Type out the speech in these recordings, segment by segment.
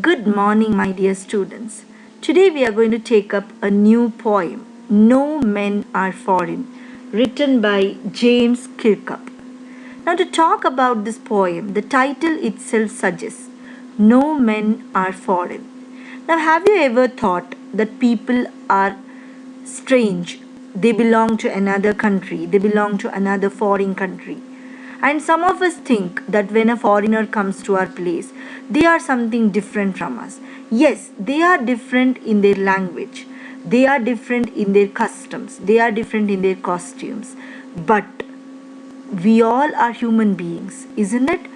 Good morning, my dear students. Today we are going to take up a new poem, No Men Are Foreign, written by James Kirkup. Now, to talk about this poem, the title itself suggests No Men Are Foreign. Now, have you ever thought that people are strange? They belong to another country, they belong to another foreign country. And some of us think that when a foreigner comes to our place, they are something different from us. Yes, they are different in their language, they are different in their customs, they are different in their costumes. But we all are human beings, isn't it?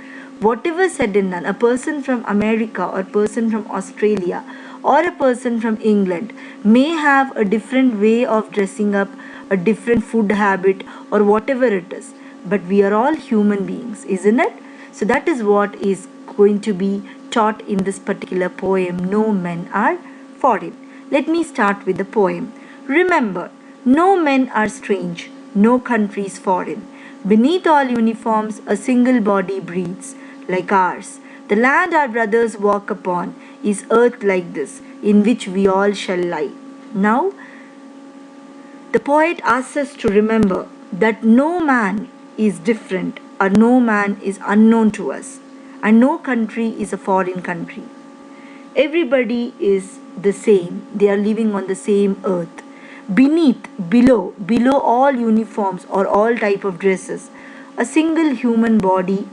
Whatever said and done, a person from America or a person from Australia or a person from England may have a different way of dressing up, a different food habit, or whatever it is. But we are all human beings, isn't it? So that is what is going to be taught in this particular poem, No Men Are Foreign. Let me start with the poem. Remember, no men are strange, no country is foreign. Beneath all uniforms, a single body breathes, like ours. The land our brothers walk upon is earth like this, in which we all shall lie. Now, the poet asks us to remember that no man is different or no man is unknown to us, and no country is a foreign country. Everybody is the same. They are living on the same earth. Below all uniforms or all type of dresses, a single human body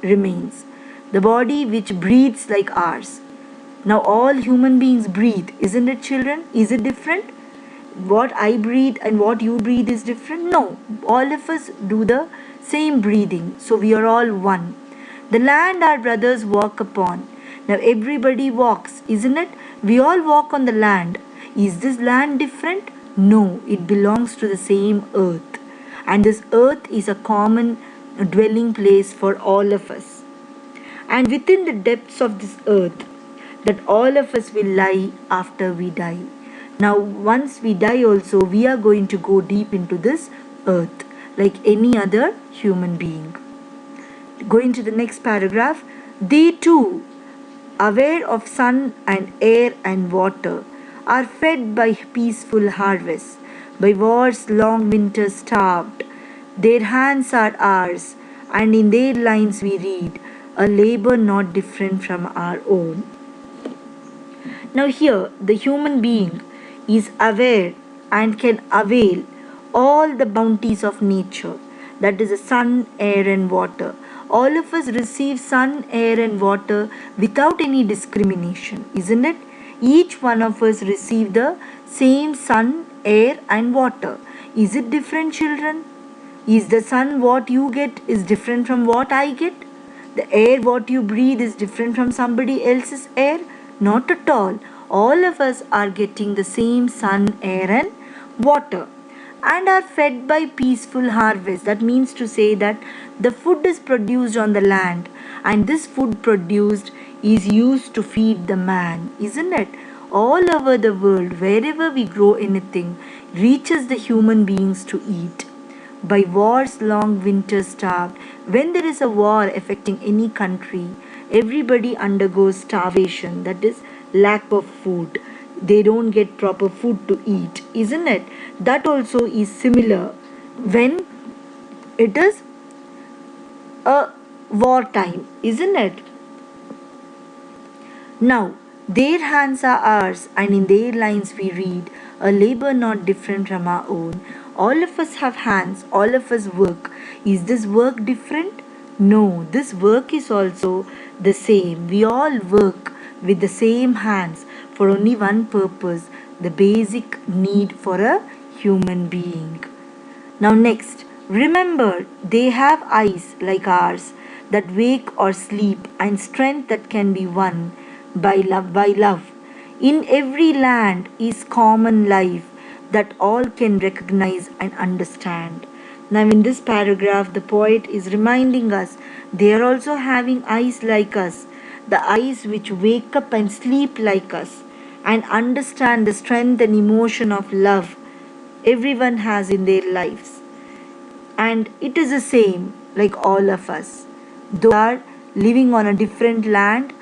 remains. The body which breathes like ours. Now all human beings breathe, isn't it, children? Is it different? What I breathe and what you breathe is different? No. All of us do the same breathing. So we are all one. The land our brothers walk upon. Now everybody walks, isn't it? We all walk on the land. Is this land different? No, it belongs to the same earth. And this earth is a common dwelling place for all of us. And within the depths of this earth, that all of us will lie after we die. Now, once we die, also, we are going to go deep into this earth like any other human being. Going to the next paragraph, they too, aware of sun and air and water, are fed by peaceful harvests, by war's long winter starved. Their hands are ours, and in their lines we read, a labor not different from our own. Now, here the human being is aware and can avail all the bounties of nature, that is, the sun, air, and water. All of us receive sun, air, and water without any discrimination, isn't it? Each one of us receive the same sun, air, and water. Is it different, children? Is the sun what you get is different from what I get? The air what you breathe is different from somebody else's air? Not at all. All of us are getting the same sun, air, and water and are fed by peaceful harvest. That means to say that the food is produced on the land, and this food produced is used to feed the man, isn't it? All over the world, wherever we grow anything, reaches the human beings to eat. By war's long winter starved, when there is a war affecting any country, everybody undergoes starvation, that is, lack of food. They don't get proper food to eat, isn't it? That also is similar when it is a wartime, isn't it? Now, their hands are ours, and in their lines we read, a labor not different from our own. All of us have hands, all of us work. Is this work different? No, this work is also the same. We all work with the same hands for only one purpose, the basic need for a human being. Now, next, remember they have eyes like ours that wake or sleep, and strength that can be won by love. In every land is common life that all can recognize and understand. Now, in this paragraph, the poet is reminding us they are also having eyes like us, the eyes which wake up and sleep like us, and understand the strength and emotion of love everyone has in their lives. And it is the same like all of us. Though we are living on a different land,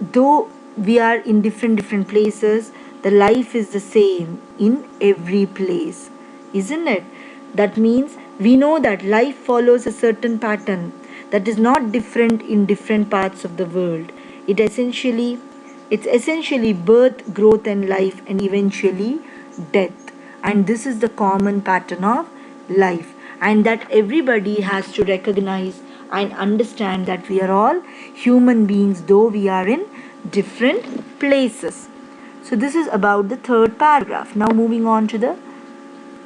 though we are in different places, the life is the same in every place, isn't it? That means we know that life follows a certain pattern that is not different in different parts of the world. It's essentially birth, growth and life, and eventually death. And this is the common pattern of life, and that everybody has to recognize and understand that we are all human beings, though we are in different places. So this is about the third paragraph. Now moving on to the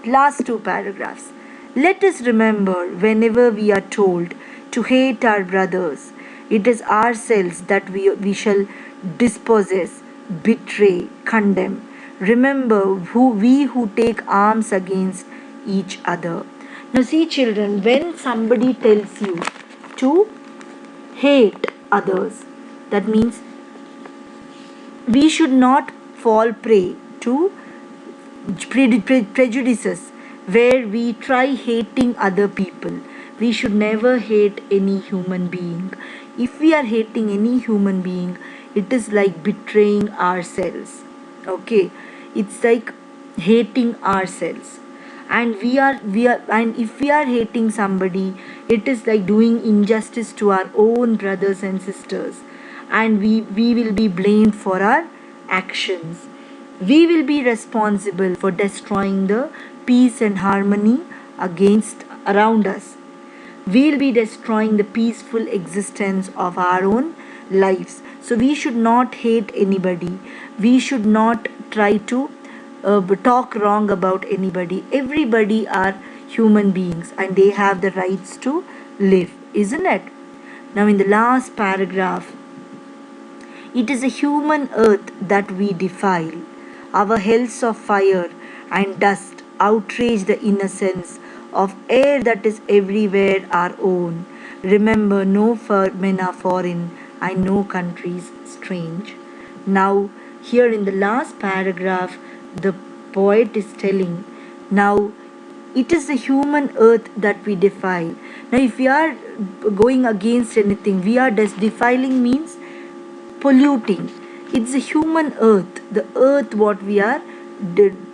last two paragraphs. Let us remember, whenever we are told to hate our brothers, it is ourselves that we shall dispossess, betray, condemn. Remember who take arms against each other. Now see children, when somebody tells you to hate others, that means we should not fall prey to prejudices where we try hating other people. We should never hate any human being. If we are hating any human being, it is like betraying ourselves. Okay, it's like hating ourselves. And and if we are hating somebody, it is like doing injustice to our own brothers and sisters, and we will be blamed for our actions. We will be responsible for destroying the peace and harmony against around us. We'll be destroying the peaceful existence of our own lives. So we should not hate anybody. We should not try to talk wrong about anybody. Everybody are human beings and they have the rights to live, isn't it? Now, in the last paragraph, it is a human earth that we defile. Our hells of fire and dust outrage the innocence of air that is everywhere our own. Remember, no men are foreign, and no countries strange. Now, here in the last paragraph, the poet is telling, now it is the human earth that we defile. Now, if we are going against anything, we are defiling means polluting. It's a human earth, the earth what we are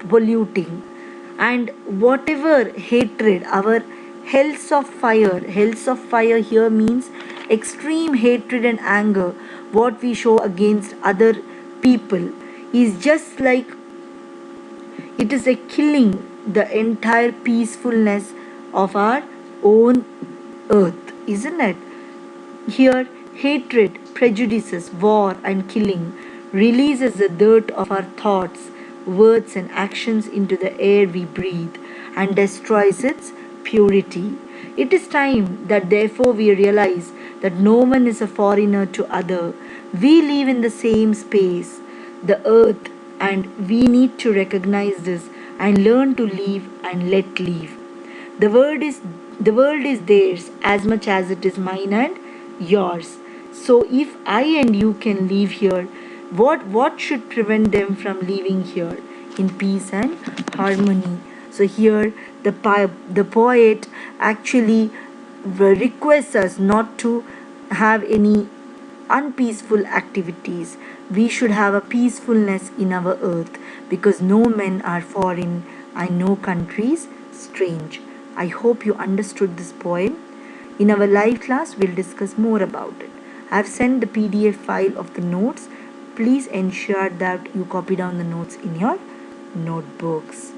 polluting. And whatever hatred, our hells of fire here means extreme hatred and anger, what we show against other people is just like it is like killing the entire peacefulness of our own earth, isn't it? Here, hatred, prejudices, war, and killing releases the dirt of our thoughts, words, and actions into the air we breathe and destroys its purity. It is time that therefore we realize that no one is a foreigner to other. We live in the same space, the earth, and we need to recognize this and learn to live and let live. The world is theirs as much as it is mine and yours. So if I and you can live here, what should prevent them from living here in peace and harmony? So here the poet actually requests us not to have any unpeaceful activities. We should have a peacefulness in our earth because no men are foreign and no countries strange. I hope you understood this poem. In our live class, we'll discuss more about it. I've sent the PDF file of the notes. Please ensure that you copy down the notes in your notebooks.